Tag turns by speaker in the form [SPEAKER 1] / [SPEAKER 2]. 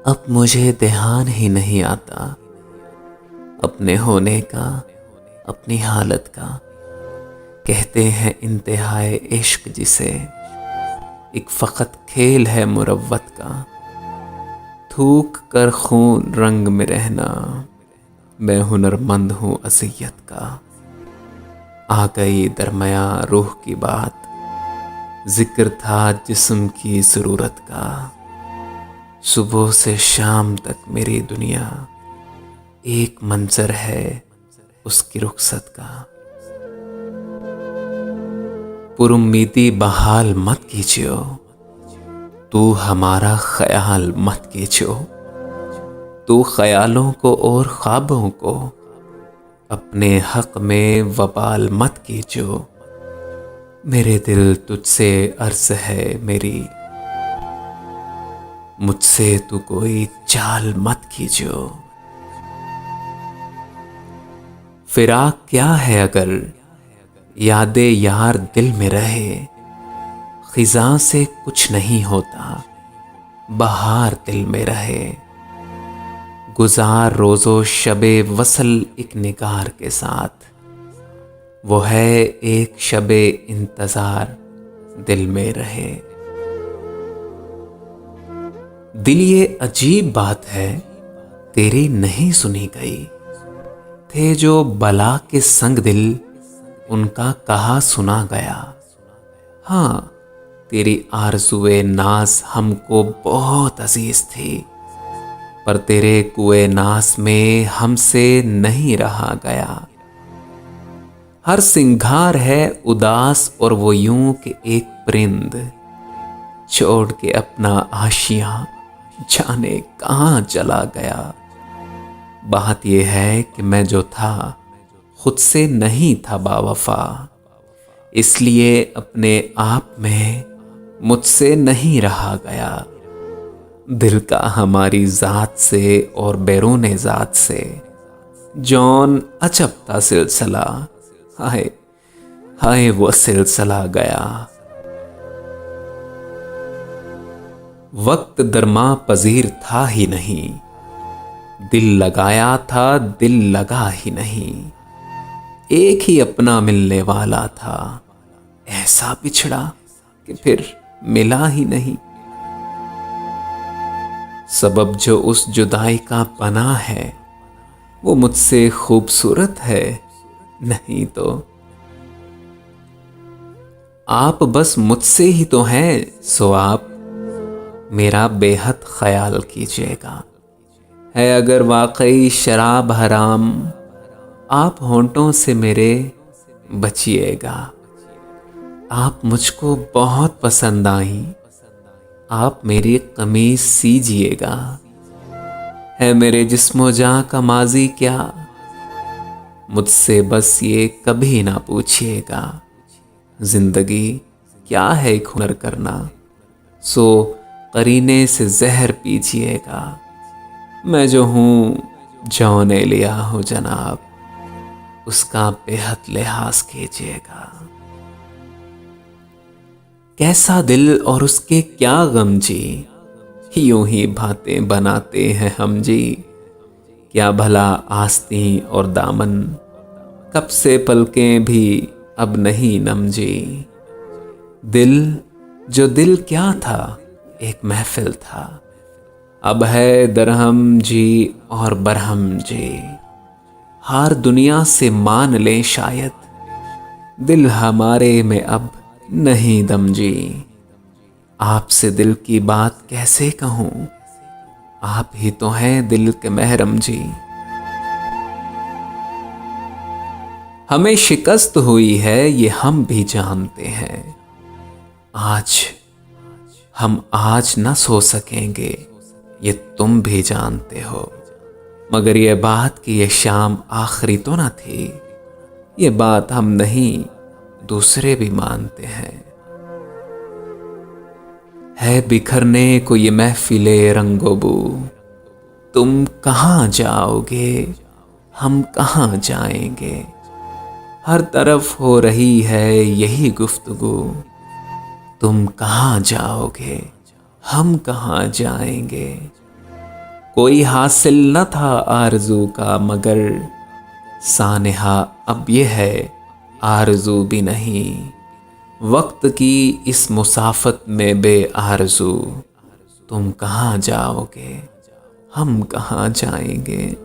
[SPEAKER 1] अब मुझे ध्यान ही नहीं आता अपने होने का, अपनी हालत का। कहते हैं इंतहाए इश्क जिसे, एक फ़कत खेल है मुरव्वत का। थूक कर खून रंग में रहना, मैं हुनरमंद हूँ अज़ियत का। आ गई दरमियाँ रूह की बात, जिक्र था जिस्म की ज़रूरत का। सुबह से शाम तक मेरी दुनिया एक मंजर है उसकी रुखसत का। पुरुम्मीदी बहाल मत कीजियो, तू हमारा ख्याल मत कीजियो। तू ख्यालों को और ख्वाबों को अपने हक में वबाल मत कीजियो। मेरे दिल तुझसे अर्ज है मेरी, मुझसे तू कोई चाल मत कीजियो। फिराक क्या है अगर यादे यार दिल में रहे, खिज़ां से कुछ नहीं होता बहार दिल में रहे। गुजार रोज़ो शबे वसल एक निगार के साथ, वो है एक शबे इंतज़ार दिल में रहे। दिल ये अजीब बात है तेरी नहीं सुनी गई, थे जो बला के संग दिल उनका कहा सुना गया। हाँ, तेरी आरज़ुए नाज हमको बहुत अजीज थी, पर तेरे कुए नास में हमसे नहीं रहा गया। हर सिंगार है उदास और वो यूं कि एक परिंद छोड़ के अपना आशियां जाने कहाँ चला गया। बात यह है कि मैं जो था खुद से नहीं था बावफा, इसलिए अपने आप में मुझसे नहीं रहा गया। दिल का हमारी ज़ात से और बैरूने ज़ात से जौन अचपता सिलसिला, हाय हाय वो सिलसिला गया। वक्त दरमा पजीर था ही नहीं, दिल लगाया था दिल लगा ही नहीं। एक ही अपना मिलने वाला था, ऐसा बिछड़ा कि फिर मिला ही नहीं। सबब जो उस जुदाई का बना है, वो मुझसे खूबसूरत है नहीं तो। आप बस मुझसे ही तो हैं, सो आप मेरा बेहद ख्याल कीजिएगा। है अगर वाकई शराब हराम, आप होंठों से मेरे बचिएगा। आप मुझको बहुत पसंद आई, आप मेरी कमीज सीजिएगा। है मेरे जिस्मो जां का माजी क्या, मुझसे बस ये कभी ना पूछिएगा। जिंदगी क्या है एक हुनर करना, सो करीने से जहर पीजिएगा। मैं जो हूँ जौं ने लिया हो जनाब, उसका बेहद लिहाज कीजिएगा। कैसा दिल और उसके क्या गम जी, यूं ही बातें बनाते हैं हम जी। क्या भला आस्तीं और दामन, कब से पलकें भी अब नहीं नम जी। दिल जो दिल क्या था एक महफिल था, अब है दरहम जी और बरहम जी। हार दुनिया से मान लें शायद, दिल हमारे में अब नहीं दम जी। आपसे दिल की बात कैसे कहूँ, आप ही तो हैं दिल के महरम जी। हमें शिकस्त हुई है ये हम भी जानते हैं, हम आज न सो सकेंगे ये तुम भी जानते हो। मगर ये बात कि ये शाम आखिरी तो न थी, ये बात हम नहीं दूसरे भी मानते हैं। है बिखरने को ये महफिले रंगोबू, तुम कहाँ जाओगे हम कहाँ जाएंगे। हर तरफ हो रही है यही गुफ्तगू, तुम कहाँ जाओगे हम कहाँ जाएंगे। कोई हासिल न था आरज़ू का, मगर सानेहा अब ये है आरज़ू भी नहीं। वक्त की इस मुसाफत में बेआरज़ू, तुम कहाँ जाओगे, हम कहाँ जाएंगे।